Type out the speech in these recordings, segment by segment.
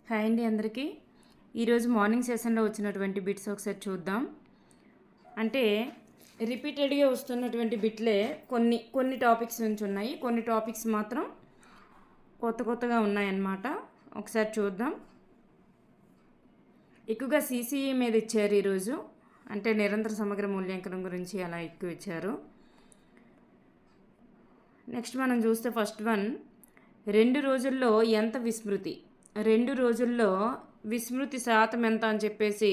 Hi అండి అందరికీ. ఈరోజు మార్నింగ్ సెషన్లో వచ్చినటువంటి బిట్స్ ఒకసారి చూద్దాం. అంటే రిపీటెడ్గా వస్తున్నటువంటి బిట్లే కొన్ని టాపిక్స్ నుంచి ఉన్నాయి, కొన్ని టాపిక్స్ మాత్రం కొత్తగా ఉన్నాయన్నమాట. ఒకసారి చూద్దాం. ఎక్కువగా సిసిఈ మీద ఇచ్చారు ఈరోజు, అంటే నిరంతర సమగ్ర మూల్యాంకనం గురించి అలా ఎక్కువ ఇచ్చారు. నెక్స్ట్ మనం చూస్తే ఫస్ట్ వన్, 2 రోజుల్లో ఎంత విస్మృతి, 2 రోజుల్లో విస్మృతి శాతం ఎంత అని చెప్పేసి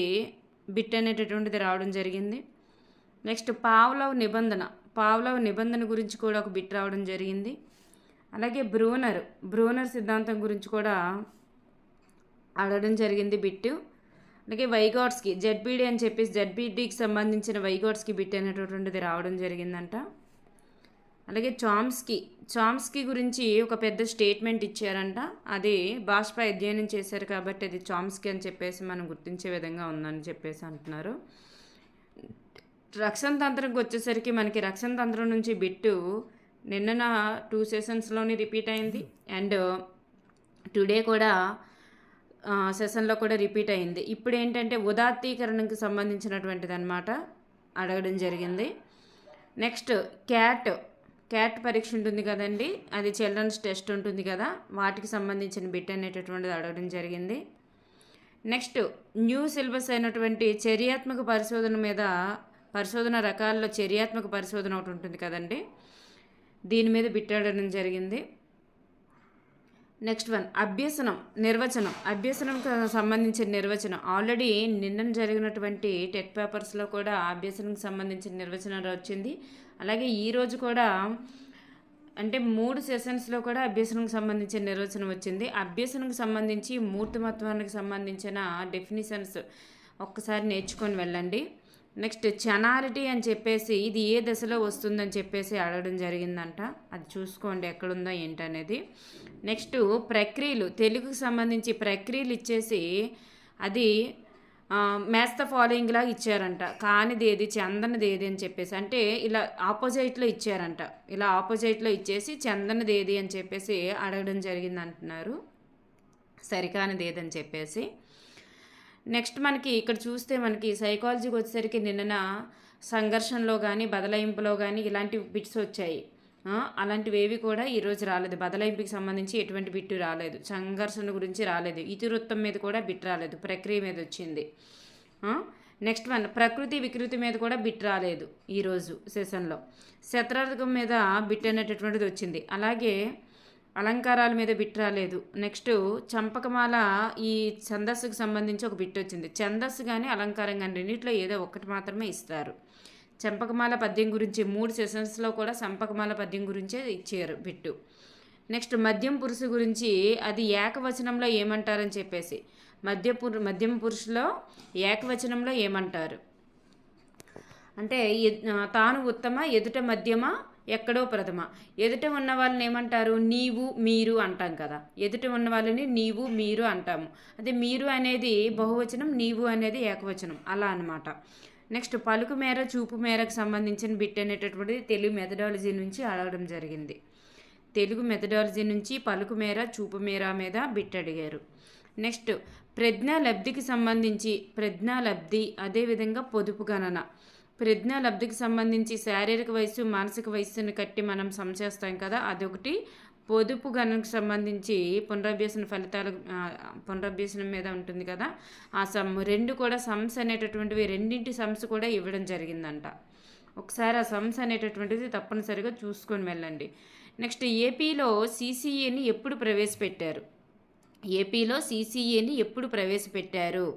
బిట్ అనేటటువంటిది రావడం జరిగింది. నెక్స్ట్ పావ్లోవ్ నిబంధన గురించి కూడా ఒక బిట్ రావడం జరిగింది. అలాగే బ్రూనర్ సిద్ధాంతం గురించి కూడా అడగడం జరిగింది బిట్. అలాగే వైగాట్స్కి జెడ్బీడీ అని చెప్పేసి జెడ్బీడీకి సంబంధించిన వైగాట్స్కి బిట్ అనేటటువంటిది రావడం జరిగిందంట. అలాగే చామ్స్కీ గురించి ఒక పెద్ద స్టేట్మెంట్ ఇచ్చారంట. అది భాషపై అధ్యయనం చేశారు కాబట్టి అది చామ్స్కీ అని చెప్పేసి మనం గుర్తించే విధంగా ఉందని చెప్పేసి అంటున్నారు. రక్షణ తంత్రంకి వచ్చేసరికి మనకి రక్షణ తంత్రం నుంచి బిట్టు నిన్న 2 సెషన్స్లోని రిపీట్ అయింది, అండ్ టుడే కూడా సెషన్లో కూడా రిపీట్ అయింది. ఇప్పుడు ఏంటంటే ఉదాత్తీకరణకు సంబంధించినటువంటిది అనమాట అడగడం జరిగింది. నెక్స్ట్ క్యాట్ పరీక్ష ఉంటుంది కదండి, అది చిల్డ్రన్స్ టెస్ట్ ఉంటుంది కదా, వాటికి సంబంధించిన బిట్ అనేటటువంటిది అడగడం జరిగింది. నెక్స్ట్ న్యూ సిలబస్ అయినటువంటి చర్యాత్మక పరిశోధన రకాల్లో చర్యాత్మక పరిశోధన ఒకటి ఉంటుంది కదండి, దీని మీద బిట్ అడగడం జరిగింది. నెక్స్ట్ వన్ అభ్యసనంకి సంబంధించిన నిర్వచనం. ఆల్రెడీ నిన్న జరిగినటువంటి టెట్ పేపర్స్లో కూడా అభ్యసనంకి సంబంధించిన నిర్వచనం వచ్చింది. అలాగే ఈరోజు కూడా అంటే 3 సెషన్స్లో కూడా అభ్యసనంకి సంబంధించిన నిర్వచనం వచ్చింది. అభ్యసనంకి సంబంధించి మూర్తిమత్వానికి సంబంధించిన డెఫినిషన్స్ ఒక్కసారి నేర్చుకొని వెళ్ళండి. నెక్స్ట్ చనాలిటీ అని చెప్పేసి ఇది ఏ దశలో వస్తుందని చెప్పేసి అడగడం జరిగిందంట, అది చూసుకోండి ఎక్కడుందో ఏంటనేది. నెక్స్ట్ ప్రక్రియలు, తెలుగుకి సంబంధించి ప్రక్రియలు ఇచ్చేసి అది మ్యాథ్స్ ద ఫాలోయింగ్ లాగా ఇచ్చారంట. కానిది ఏది చందనది ఏది అని చెప్పేసి, అంటే ఇలా ఆపోజిట్లో ఇచ్చారంట, ఇలా ఆపోజిట్లో ఇచ్చేసి చందనది ఏది అని చెప్పేసి అడగడం జరిగింది అంటున్నారు, సరికానిది ఏదని చెప్పేసి. నెక్స్ట్ మనకి ఇక్కడ చూస్తే మనకి సైకాలజీకి వచ్చేసరికి నిన్న సంఘర్షణలో కానీ బదలాయింపులో కానీ ఇలాంటి బిట్స్ వచ్చాయి. అలాంటివి ఏవి కూడా ఈరోజు రాలేదు. బదలాయింపుకి సంబంధించి ఎటువంటి బిట్టు రాలేదు, సంఘర్షణ గురించి రాలేదు, ఇతివృత్తం మీద కూడా బిట్ రాలేదు, ప్రక్రియ మీద వచ్చింది. నెక్స్ట్ వన్ ప్రకృతి వికృతి మీద కూడా బిట్ రాలేదు ఈరోజు సెషన్లో. శతార్థకం మీద బిట్ అనేటటువంటిది వచ్చింది. అలాగే అలంకారాల మీద బిట్ రాలేదు. నెక్స్ట్ చంపకమాల ఈ ఛందస్సుకు సంబంధించి ఒక బిట్ వచ్చింది. ఛందస్సు కానీ అలంకారం కానీ రెండింటిలో ఏదో ఒకటి మాత్రమే ఇస్తారు. చంపకమాల పద్యం గురించి 3 సెషన్స్లో కూడా చంపకమాల పద్యం గురించే ఇచ్చారు బిట్టు. నెక్స్ట్ మద్యం పురుషు గురించి అది ఏకవచనంలో ఏమంటారని చెప్పేసి, మద్యం పురుషులో ఏకవచనంలో ఏమంటారు అంటే తాను ఉత్తమ, ఎదుట మధ్యమ, ఎక్కడో ప్రథమ. ఎదుట ఉన్న వాళ్ళని ఏమంటారు, నీవు మీరు అంటాం కదా, ఎదుట ఉన్న వాళ్ళని నీవు మీరు అంటాము. అదే మీరు అనేది బహువచనం, నీవు అనేది ఏకవచనం, అలా అనమాట. నెక్స్ట్ పలుకు మేర చూపు మేరకు సంబంధించిన బిట్ అనేటటువంటిది తెలుగు మెథడాలజీ నుంచి అడగడం జరిగింది. తెలుగు మెథడాలజీ నుంచి పలుకు మేర చూపు మేర మీద బిట్ అడిగారు. నెక్స్ట్ ప్రజ్ఞాలబ్ధికి సంబంధించి ప్రజ్ఞాలబ్ధి, అదేవిధంగా పొదుపు గణన. ప్రజ్ఞాలబ్ధికి సంబంధించి శారీరక వయస్సు మానసిక వయస్సును కట్టి మనం సమ్ చేస్తాం కదా, అదొకటి. పొదుపు గణనకు సంబంధించి పునరభ్యసనం మీద ఉంటుంది కదా, ఆ సమ్. 2 కూడా సమ్స్ అనేటటువంటివి, రెండింటి సమ్స్ కూడా ఇవ్వడం జరిగిందంట. ఒకసారి ఆ సమ్స్ అనేటటువంటిది తప్పనిసరిగా చూసుకొని వెళ్ళండి. నెక్స్ట్ ఏపీలో సిసిఏని ఎప్పుడు ప్రవేశపెట్టారు,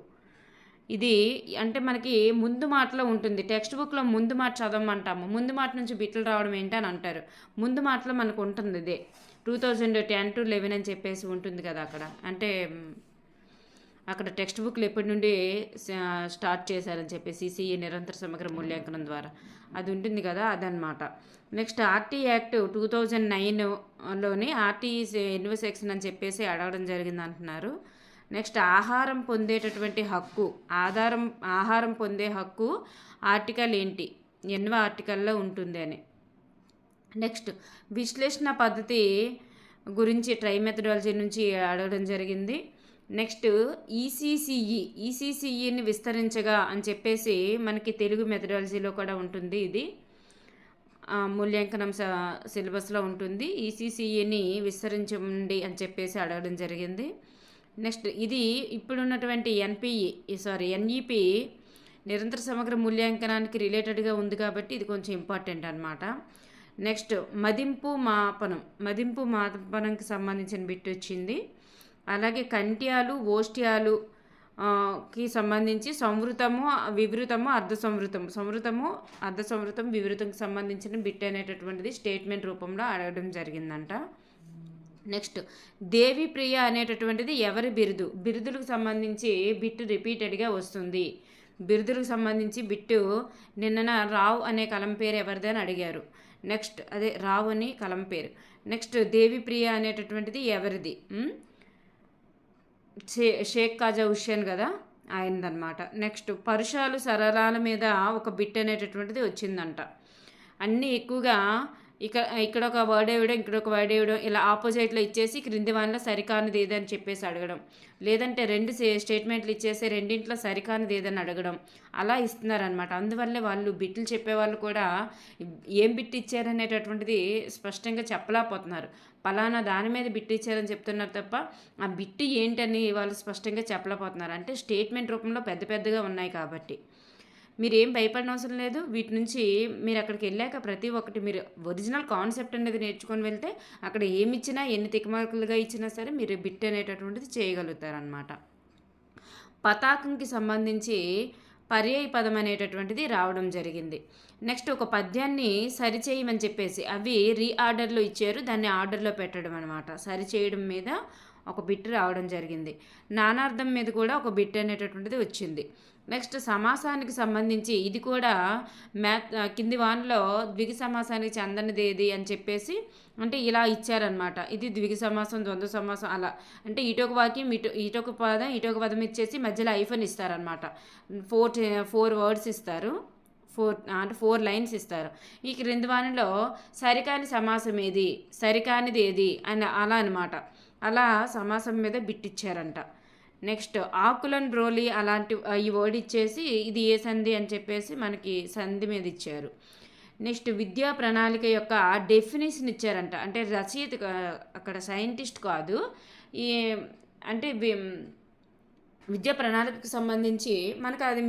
ఇది అంటే మనకి ముందు మాటలో ఉంటుంది. టెక్స్ట్ బుక్లో ముందు మాట చదవమంటాము, ముందు మాట నుంచి బిట్లు రావడం ఏంటని అంటారు. ముందు మాటలో మనకు ఉంటుంది ఇదే 2010 to 11 అని చెప్పేసి ఉంటుంది కదా అక్కడ. అంటే అక్కడ టెక్స్ట్ బుక్లు ఎప్పటి నుండి స్టార్ట్ చేశారని చెప్పేసి సిసిఈ నిరంతర సమగ్ర మూల్యాంకనం ద్వారా అది ఉంటుంది కదా, అదనమాట. నెక్స్ట్ ఆర్టీ యాక్ట్ 2009లోని ఆర్టీ ఎన్వ సెక్షన్ అని చెప్పేసి అడగడం జరిగింది అంటున్నారు. నెక్స్ట్ ఆహారం పొందేటటువంటి హక్కు, ఆహారం పొందే హక్కు ఆర్టికల్ ఏంటి, ఎన్వ ఆర్టికల్లో ఉంటుంది అని. నెక్స్ట్ విశ్లేషణ పద్ధతి గురించి ట్రై మెథడాలజీ నుంచి అడగడం జరిగింది. నెక్స్ట్ ఈసీసీఈని విస్తరించగా అని చెప్పేసి మనకి తెలుగు మెథడాలజీలో కూడా ఉంటుంది. ఇది మూల్యాంకనం సిలబస్లో ఉంటుంది. ఈసీసీఈని విస్తరించండి అని చెప్పేసి అడగడం జరిగింది. నెక్స్ట్ ఇది ఇప్పుడున్నటువంటి ఎన్ఈపి నిరంతర సమగ్ర మూల్యాంకనానికి రిలేటెడ్గా ఉంది కాబట్టి ఇది కొంచెం ఇంపార్టెంట్ అనమాట. నెక్స్ట్ మదింపు మాపనంకి సంబంధించిన బిట్ వచ్చింది. అలాగే కంట్యాలు ఓష్ట్యాలు కి సంబంధించి సంవృతము వివృతము అర్ధ సంవృతం వివృతంకి సంబంధించిన బిట్ అనేటటువంటిది స్టేట్మెంట్ రూపంలో అడగడం జరిగిందంట. నెక్స్ట్ దేవి ప్రియ అనేటటువంటిది ఎవరి బిరుదులకు సంబంధించి బిట్టు రిపీటెడ్గా వస్తుంది. బిరుదులకు సంబంధించి బిట్టు నిన్న రావు అనే కలం పేరు ఎవరిదని అడిగారు. నెక్స్ట్ అదే రావు అని కలం పేరు. నెక్స్ట్ దేవి ప్రియ అనేటటువంటిది ఎవరిది? షేక్ కాజా హుస్సేన్ కదా, ఆయనదనమాట. నెక్స్ట్ పరుషాలు సరళాల మీద ఒక బిట్ అనేటటువంటిది వచ్చిందంట. అన్నీ ఎక్కువగా ఇక్కడ ఒక వర్డ్ వేయడం, ఇక్కడ ఒక వర్డ్ వేయడం, ఇలా ఆపోజిట్లో ఇచ్చేసి క్రింది వానిలో సరికానిది ఏదని చెప్పేసి అడగడం, లేదంటే రెండు స్టేట్మెంట్లు ఇచ్చేసి రెండింట్లో సరికానిది ఏదని అడగడం, అలా ఇస్తున్నారనమాట. అందువల్లే వాళ్ళు బిట్లు చెప్పేవాళ్ళు కూడా ఏం బిట్ ఇచ్చారనేటటువంటిది స్పష్టంగా చెప్పలేకపోతున్నారు. పలానా దాని మీద బిట్ ఇచ్చారని చెప్తున్నారు తప్ప ఆ బిట్టు ఏంటని వాళ్ళు స్పష్టంగా చెప్పలేకపోతున్నారు. అంటే స్టేట్మెంట్ రూపంలో పెద్దగా ఉన్నాయి కాబట్టి మీరు ఏం భయపడిన అవసరం లేదు. వీటి నుంచి మీరు అక్కడికి వెళ్ళాక ప్రతి ఒక్కటి మీరు ఒరిజినల్ కాన్సెప్ట్ అనేది నేర్చుకొని వెళ్తే అక్కడ ఏమి ఇచ్చినా ఎన్ని తికమర్కులుగా ఇచ్చినా సరే మీరు బిట్ అనేటటువంటిది చేయగలుగుతారనమాట. పతాకంకి సంబంధించి పర్యాయ పదం అనేటటువంటిది రావడం జరిగింది. నెక్స్ట్ ఒక పద్యాన్ని సరిచేయమని చెప్పేసి అవి రీఆర్డర్లో ఇచ్చారు, దాన్ని ఆర్డర్లో పెట్టడం అనమాట. సరిచేయడం మీద ఒక బిట్ రావడం జరిగింది. నానార్థం మీద కూడా ఒక బిట్ అనేటటువంటిది వచ్చింది. నెక్స్ట్ సమాసానికి సంబంధించి ఇది కూడా కింది వానిలో ద్విగు సమాసానికి చెందనిది ఏది అని చెప్పేసి అంటే ఇలా ఇచ్చారనమాట. ఇది ద్విగు సమాసం, ద్వంద్వ సమాసం, అలా అంటే ఇటొక వాక్యం ఇటొక పదం ఇచ్చేసి మధ్యలో ఐఫన్ ఇస్తారనమాట. 4 వర్డ్స్ ఇస్తారు, 4 లైన్స్ ఇస్తారు. ఈ క్రింది వానిలో సరికాని సమాసం ఏది, సరికానిది ఏది అని అలా అనమాట. అలా సమాసం మీద బిట్ ఇచ్చారంట. నెక్స్ట్ ఆకులన్ బ్రోలీ అలాంటి ఈ వర్డ్ ఇచ్చేసి ఇది ఏ సంధి అని చెప్పేసి మనకి సంధి మీద ఇచ్చారు. నెక్స్ట్ విద్యా ప్రణాళిక యొక్క డెఫినేషన్ ఇచ్చారంట. అంటే రచయిత అక్కడ సైంటిస్ట్ కాదు, ఈ అంటే విద్యా ప్రణాళికకు సంబంధించి మనకు అది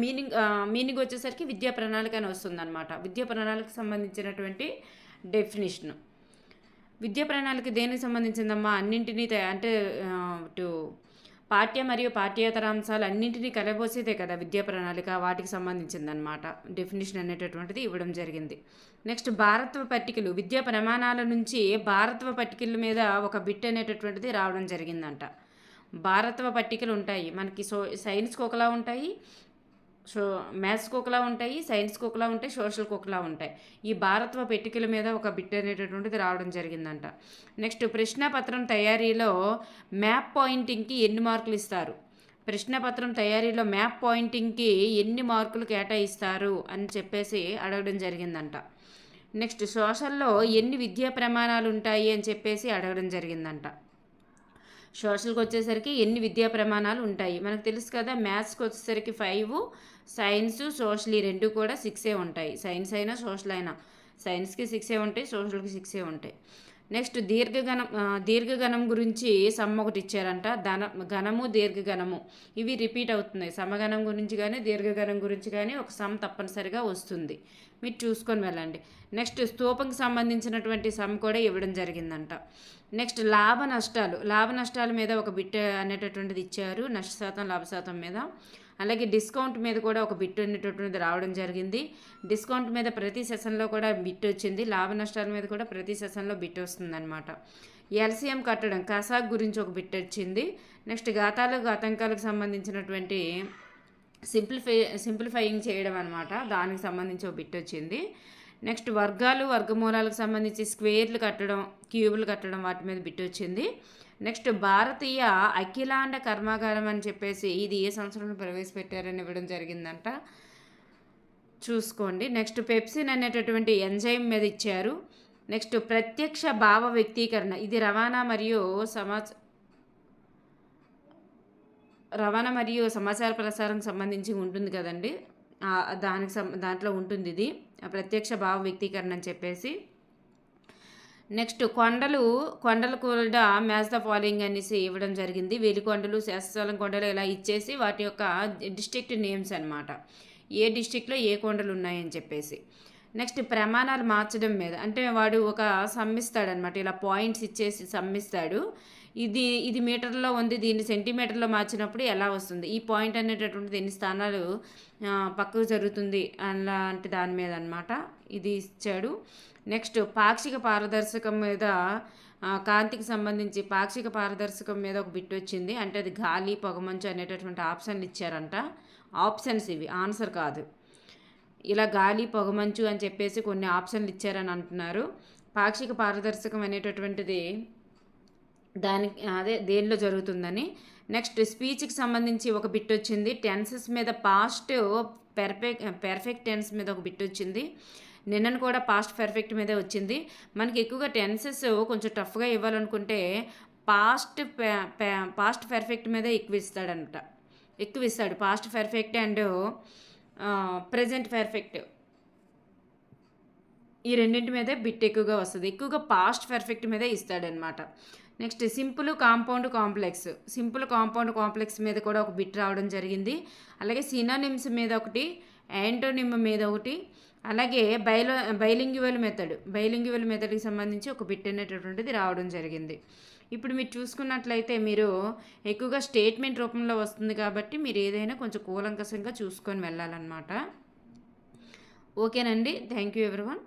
మీనింగ్ వచ్చేసరికి విద్యా ప్రణాళిక అని వస్తుందన్నమాట. విద్యా ప్రణాళికకు సంబంధించినటువంటి డెఫినేషను. విద్యా ప్రణాళిక దేనికి సంబంధించిందమ్మా? అన్నింటినీ అంటే పాఠ్య మరియు పాఠ్యేతర అంశాలు అన్నింటినీ కలబోసేదే కదా విద్యా ప్రణాళిక, వాటికి సంబంధించిందనమాట. డెఫినేషన్ అనేటటువంటిది ఇవ్వడం జరిగింది. నెక్స్ట్ భారత్వ పట్టికలు, విద్యా ప్రమాణాల నుంచి భారత్వ పట్టికల మీద ఒక బిట్ అనేటటువంటిది రావడం జరిగిందంట. భారత్వ పట్టికలు ఉంటాయి మనకి, సైన్స్కి ఒకలా ఉంటాయి, మ్యాథ్స్కి ఒకలా ఉంటాయి, సైన్స్కి ఒకలా ఉంటాయి, సోషల్కి ఒకలా ఉంటాయి. ఈ భారత్వ పట్టికల మీద ఒక బిట్ అనేటటువంటిది రావడం జరిగిందంట. నెక్స్ట్ ప్రశ్నపత్రం తయారీలో మ్యాప్ పాయింటింగ్కి ఎన్ని మార్కులు ఇస్తారు? ప్రశ్నపత్రం తయారీలో మ్యాప్ పాయింటింగ్కి ఎన్ని మార్కులు కేటాయిస్తారు అని చెప్పేసి అడగడం జరిగిందంట. నెక్స్ట్ సోషల్లో ఎన్ని విద్యా ప్రమాణాలు ఉంటాయి అని చెప్పేసి అడగడం జరిగిందంట. సోషల్కి వచ్చేసరికి ఎన్ని విద్యా ప్రమాణాలు ఉంటాయి మనకు తెలుసు కదా. మ్యాథ్స్కి వచ్చేసరికి 5, సైన్స్ సోషల్ ఈ రెండు కూడా 6 ఉంటాయి. సైన్స్ అయినా సోషల్ అయినా సైన్స్కి 6 ఉంటాయి, సోషల్కి 6 ఉంటాయి. నెక్స్ట్ దీర్ఘగణం గురించి సమ్ ఒకటి ఇచ్చారంట. ఘనము దీర్ఘగణము ఇవి రిపీట్ అవుతున్నాయి. సమగణం గురించి కానీ దీర్ఘగణం గురించి కానీ ఒక సమ్ తప్పనిసరిగా వస్తుంది, మీరు చూసుకొని వెళ్ళండి. నెక్స్ట్ స్తూపంకి సంబంధించినటువంటి సమ్ కూడా ఇవ్వడం జరిగిందంట. నెక్స్ట్ లాభ నష్టాల మీద ఒక బిట్ అనేటటువంటిది ఇచ్చారు, నష్ట శాతం లాభ శాతం మీద. అలాగే డిస్కౌంట్ మీద కూడా ఒక బిట్ అనేటటువంటిది రావడం జరిగింది. డిస్కౌంట్ మీద ప్రతి సెషన్లో కూడా బిట్ వచ్చింది, లాభ నష్టాల మీద కూడా ప్రతి సెషన్లో బిట్ వస్తుందన్నమాట. ఎల్సిఎం కట్టడం కసాక్ గురించి ఒక బిట్ వచ్చింది. నెక్స్ట్ ఘాతాంకాలకు సంబంధించినటువంటి సింప్లిఫైయింగ్ చేయడం అనమాట, దానికి సంబంధించి ఒక బిట్ వచ్చింది. నెక్స్ట్ వర్గమూలాలకు సంబంధించి స్క్వేర్లు కట్టడం, క్యూబులు కట్టడం, వాటి మీద బిట్ వచ్చింది. నెక్స్ట్ భారతీయ అఖిలాండ కర్మాగారం అని చెప్పేసి ఇది ఏ సంవత్సరంలో ప్రవేశపెట్టారని ఇవ్వడం జరిగిందంట, చూసుకోండి. నెక్స్ట్ పెప్సిన్ అనేటటువంటి ఎంజైమ్ మీద ఇచ్చారు. నెక్స్ట్ ప్రత్యక్ష భావ వ్యక్తీకరణ ఇది రవాణా మరియు రవాణా మరియు సమాచార ప్రసారం సంబంధించి ఉంటుంది కదండి. దాంట్లో ఉంటుంది ఇది ప్రత్యక్ష భావ వ్యక్తీకరణ అని చెప్పేసి. నెక్స్ట్ కొండలు కూడా మ్యాచ్ ద ఫాలోయింగ్ అనేసి ఇవ్వడం జరిగింది. వేలికొండలు, శేషాచలం కొండలు ఇలా ఇచ్చేసి వాటి యొక్క డిస్ట్రిక్ట్ నేమ్స్ అనమాట. ఏ డిస్ట్రిక్ట్లో ఏ కొండలు ఉన్నాయని చెప్పేసి. నెక్స్ట్ ప్రమాణాలు మార్చడం మీద, అంటే వాడు ఒక సమ్మిస్తాడనమాట. ఇలా పాయింట్స్ ఇచ్చేసి సమ్మిస్తాడు. ఇది మీటర్లో ఉంది, దీన్ని సెంటీమీటర్లో మార్చినప్పుడు ఎలా వస్తుంది, ఈ పాయింట్ అనేటటువంటిది ఎన్ని స్థానాలు పక్కకు జరుగుతుంది అలాంటి దాని మీద అనమాట ఇది ఇచ్చాడు. నెక్స్ట్ పాక్షిక పారదర్శకం మీద, కాంతికి సంబంధించి పాక్షిక పారదర్శకం మీద ఒక బిట్ వచ్చింది. అంటే అది గాలి, పొగమంచు అనేటటువంటి ఆప్షన్లు ఇచ్చారంట. ఆప్షన్స్ ఇవి, ఆన్సర్ కాదు. ఇలా గాలి, పొగమంచు అని చెప్పేసి కొన్ని ఆప్షన్లు ఇచ్చారని అంటున్నారు. పాక్షిక పారదర్శకం అనేటటువంటిది దేనిలో జరుగుతుందని. నెక్స్ట్ స్పీచ్కి సంబంధించి ఒక బిట్ వచ్చింది. టెన్సెస్ మీద పాస్ట్ పెర్ఫెక్ట్ టెన్స్ మీద ఒక బిట్ వచ్చింది. నిన్నను కూడా పాస్ట్ పర్ఫెక్ట్ మీదే వచ్చింది. మనకి ఎక్కువగా టెన్సెస్ కొంచెం టఫ్గా ఇవ్వాలనుకుంటే పాస్ట్ పర్ఫెక్ట్ మీదే ఎక్కువ ఇస్తాడు. Past perfect and present perfect, ఈ రెండింటి మీదే బిట్ ఎక్కువగా వస్తుంది. ఎక్కువగా పాస్ట్ పర్ఫెక్ట్ మీదే ఇస్తాడనమాట. నెక్స్ట్ సింపుల్ కాంపౌండ్ కాంప్లెక్స్ మీద కూడా ఒక బిట్ రావడం జరిగింది. అలాగే సినానిమ్స్ మీద ఒకటి, యాంటోనిమ్ మీద ఒకటి, అలాగే బైలింగ్యువల్ మెథడ్కి సంబంధించి ఒక బిట్ అనేటటువంటిది రావడం జరిగింది. ఇప్పుడు మీరు చూసుకున్నట్లయితే మీరు ఎక్కువగా స్టేట్మెంట్ రూపంలో వస్తుంది కాబట్టి మీరు ఏదైనా కొంచెం కూలంకషంగా చూసుకొని వెళ్ళాలన్నమాట. ఓకేనండి. Thank you everyone.